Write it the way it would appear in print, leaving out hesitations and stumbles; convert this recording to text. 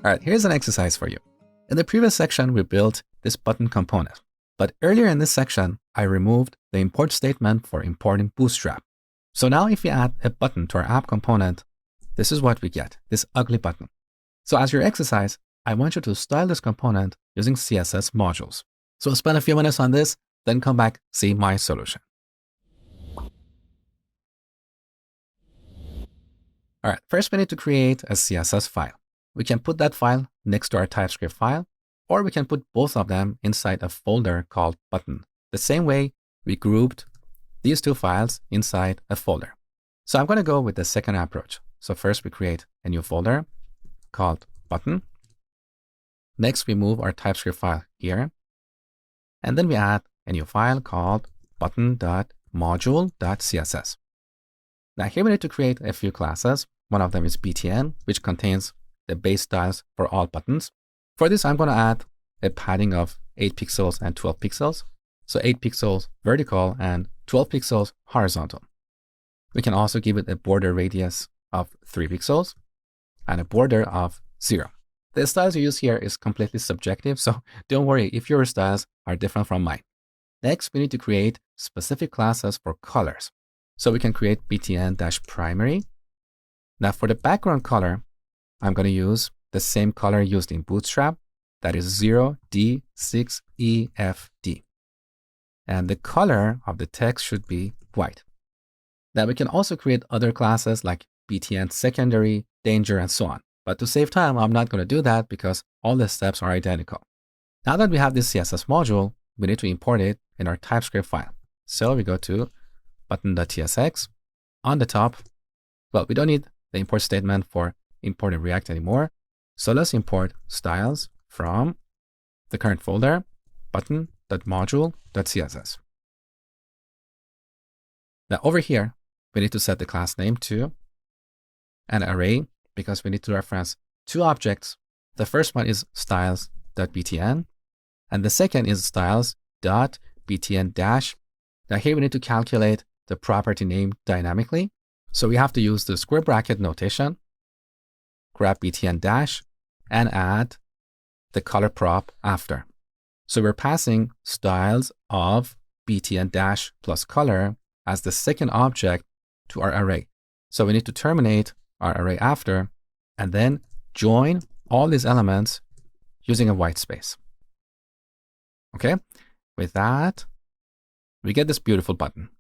All right, here's an exercise for you. In the previous section, we built this button component. But earlier in this section, I removed the import statement for importing Bootstrap. So now if we add a button to our app component, this is what we get, this ugly button. So as your exercise, I want you to style this component using CSS modules. So spend a few minutes on this, then come back, see my solution. All right, first we need to create a CSS file. We can put that file next to our TypeScript file, or we can put both of them inside a folder called button. The same way we grouped these two files inside a folder. So I'm going to go with the second approach. So first we create a new folder called button. Next we move our TypeScript file here. And then we add a new file called button.module.css. Now here we need to create a few classes. One of them is btn, which contains the base styles for all buttons. For this, I'm going to add a padding of 8 pixels and 12 pixels. So 8 pixels vertical and 12 pixels horizontal. We can also give it a border radius of 3 pixels and a border of 0. The styles you use here is completely subjective, so don't worry if your styles are different from mine. Next, we need to create specific classes for colors. So we can create btn-primary. Now for the background color, I'm going to use the same color used in Bootstrap, that is 0D6EFD. And the color of the text should be white. Now we can also create other classes like btn secondary, danger, and so on. But to save time, I'm not going to do that because all the steps are identical. Now that we have this CSS module, we need to import it in our TypeScript file. So we go to button.tsx. On the top, well, we don't need the import statement for importing React anymore. So let's import styles from the current folder, button.module.css. Now over here, we need to set the class name to an array because we need to reference two objects. The first one is styles.btn, and the second is styles.btn-. Now here we need to calculate the property name dynamically. So we have to use the square bracket notation, grab btn- and add the color prop after. So we're passing styles of btn- plus color as the second object to our array. So we need to terminate our array after and then join all these elements using a white space. Okay, with that, we get this beautiful button.